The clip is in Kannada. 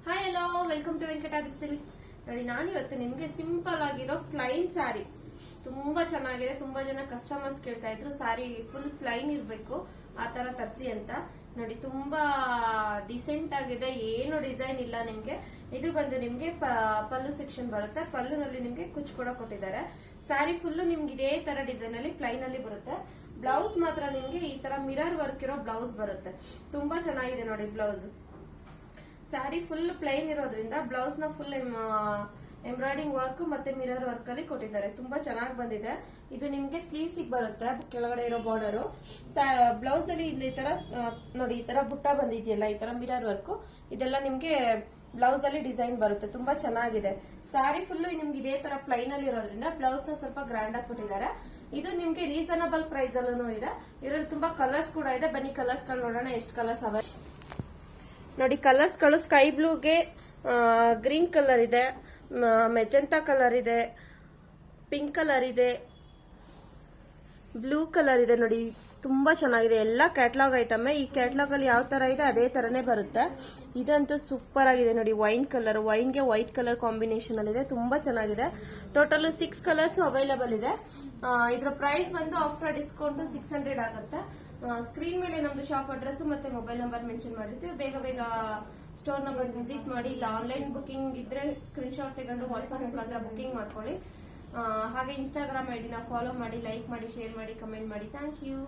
Hi hello, welcome to Venkatadri silks. ನೋಡಿ, ನಾನು ಇವತ್ತು ನಿಮ್ಗೆ ಸಿಂಪಲ್ ಆಗಿರೋ ಪ್ಲೈನ್ ಸ್ಯಾರಿ ತುಂಬಾ ಚೆನ್ನಾಗಿದೆ. ತುಂಬಾ ಜನ ಕಸ್ಟಮರ್ಸ್ ಕೇಳ್ತಾ ಇದ್ರು ಸ್ಯಾರಿ ಫುಲ್ ಪ್ಲೈನ್ ಇರ್ಬೇಕು ಆ ತರ ತರಿಸಿ ಅಂತ. ನೋಡಿ, ತುಂಬಾ ಡಿಸೆಂಟ್ ಆಗಿದೆ, ಏನು ಡಿಸೈನ್ ಇಲ್ಲ. ನಿಮ್ಗೆ ಇದು ಬಂದು ನಿಮ್ಗೆ ಪಲ್ಲು ಸೆಕ್ಷನ್ ಬರುತ್ತೆ. ಪಲ್ಲುನಲ್ಲಿ ನಿಮ್ಗೆ ಕುಚ್ ಕೂಡ ಕೊಟ್ಟಿದ್ದಾರೆ. ಸ್ಯಾರಿ ಫುಲ್ ನಿಮ್ಗೆ ಇದೇ ತರ ಡಿಸೈನ್ ಅಲ್ಲಿ ಪ್ಲೈನ್ ಅಲ್ಲಿ ಬರುತ್ತೆ. ಬ್ಲೌಸ್ ಮಾತ್ರ ನಿಮ್ಗೆ ಈ ತರ ಮಿರರ್ ವರ್ಕ್ ಇರೋ ಬ್ಲೌಸ್ ಬರುತ್ತೆ. ತುಂಬಾ ಚೆನ್ನಾಗಿದೆ ನೋಡಿ ಬ್ಲೌಸ್. ಸ್ಯಾರಿ ಫುಲ್ ಪ್ಲೈನ್ ಇರೋದ್ರಿಂದ ಬ್ಲೌಸ್ ನ ಫುಲ್ ಎಂಬ್ರಾಯ್ಡಿಂಗ್ ವರ್ಕ್ ಮತ್ತೆ ಮಿರರ್ ವರ್ಕ್ ಅಲ್ಲಿ ಕೊಟ್ಟಿದ್ದಾರೆ. ತುಂಬಾ ಚೆನ್ನಾಗಿ ಬಂದಿದೆ. ಇದು ನಿಮ್ಗೆ ಸ್ಲೀವ್ಸ್ ಬರುತ್ತೆ, ಕೆಳಗಡೆ ಇರೋ ಬಾರ್ಡರ್. ಬ್ಲೌಸ್ ಅಲ್ಲಿ ಈ ತರ ನೋಡಿ, ಈ ತರ ಬುಟ್ಟ ಬಂದಿದೆಯಲ್ಲ, ಈ ತರ ಮಿರರ್ ವರ್ಕ್, ಇದೆಲ್ಲ ನಿಮ್ಗೆ ಬ್ಲೌಸ್ ಅಲ್ಲಿ ಡಿಸೈನ್ ಬರುತ್ತೆ. ತುಂಬಾ ಚೆನ್ನಾಗಿದೆ. ಸ್ಯಾರಿ ಫುಲ್ ನಿಮ್ಗೆ ಇದೇ ತರ ಪ್ಲೈನ್ ಅಲ್ಲಿ ಇರೋದ್ರಿಂದ ಬ್ಲೌಸ್ ನ ಸ್ವಲ್ಪ ಗ್ರ್ಯಾಂಡ್ ಆಗಿ ಕೊಟ್ಟಿದ್ದಾರೆ. ಇದು ನಿಮ್ಗೆ ರೀಸನಬಲ್ ಪ್ರೈಸ್ ಅಲ್ಲೂ ಇದೆ. ಇದರಲ್ಲಿ ತುಂಬಾ ಕಲರ್ಸ್ ಕೂಡ ಇದೆ. ಬನ್ನಿ ಕಲರ್ಸ್ ಗಳು ನೋಡೋಣ, ಎಷ್ಟು ಕಲರ್ಸ್ ಅವೆ ನೋಡಿ. ಕಲರ್ಸ್ ಗಳು ಸ್ಕೈ ಬ್ಲೂಗೆ ಗ್ರೀನ್ ಕಲರ್ ಇದೆ, ಮೆಜೆಂಟಾ ಕಲರ್ ಇದೆ, ಪಿಂಕ್ ಕಲರ್ ಇದೆ, ಬ್ಲೂ ಕಲರ್ ಇದೆ. ನೋಡಿ, ತುಂಬಾ ಚೆನ್ನಾಗಿದೆ. ಎಲ್ಲ ಕ್ಯಾಟ್ಲಾಗ್ ಐಟಮ್. ಈ ಕ್ಯಾಟ್ಲಾಗ್ ಅಲ್ಲಿ ಯಾವ ತರ ಇದೆ ಅದೇ ತರನೇ ಬರುತ್ತೆ. ಇದಂತೂ ಸೂಪರ್ ಆಗಿದೆ ನೋಡಿ. ವೈನ್ ಕಲರ್, ವೈನ್ಗೆ ವೈಟ್ ಕಲರ್ ಕಾಂಬಿನೇಷನ್ ಅಲ್ಲಿ ಇದೆ. ತುಂಬಾ ಚೆನ್ನಾಗಿದೆ. ಟೋಟಲ್ 6 ಕಲರ್ಸ್ ಅವೈಲಬಲ್ ಇದೆ. ಇದ್ರ ಪ್ರೈಸ್ ಬಂದು ಆಫ್ಟರ್ ಡಿಸ್ಕೌಂಟ್ 600 ಆಗುತ್ತೆ. ಸ್ಕ್ರೀನ್ ಮೇಲೆ ನಮ್ದು ಶಾಪ್ ಅಡ್ರೆಸ್ ಮತ್ತೆ ಮೊಬೈಲ್ ನಂಬರ್ ಮೆನ್ಷನ್ ಮಾಡಿರ್ತೀವಿ. ಬೇಗ ಬೇಗ ಸ್ಟೋರ್ ನಂಬರ್ ವಿಸಿಟ್ ಮಾಡಿ. ಇಲ್ಲ ಆನ್ಲೈನ್ ಬುಕಿಂಗ್ ಇದ್ರೆ ಸ್ಕ್ರೀನ್ ಶಾಟ್ ತಗೊಂಡು ವಾಟ್ಸ್ಆಪ್ ಮುಖಾಂತರ ಬುಕಿಂಗ್ ಮಾಡ್ಕೊಳ್ಳಿ. ಹಾಗೆ ಇನ್ಸ್ಟಾಗ್ರಾಮ್ ಐಡಿನ ಫಾಲೋ ಮಾಡಿ, ಲೈಕ್ ಮಾಡಿ, ಶೇರ್ ಮಾಡಿ, ಕಮೆಂಟ್ ಮಾಡಿ. Thank you.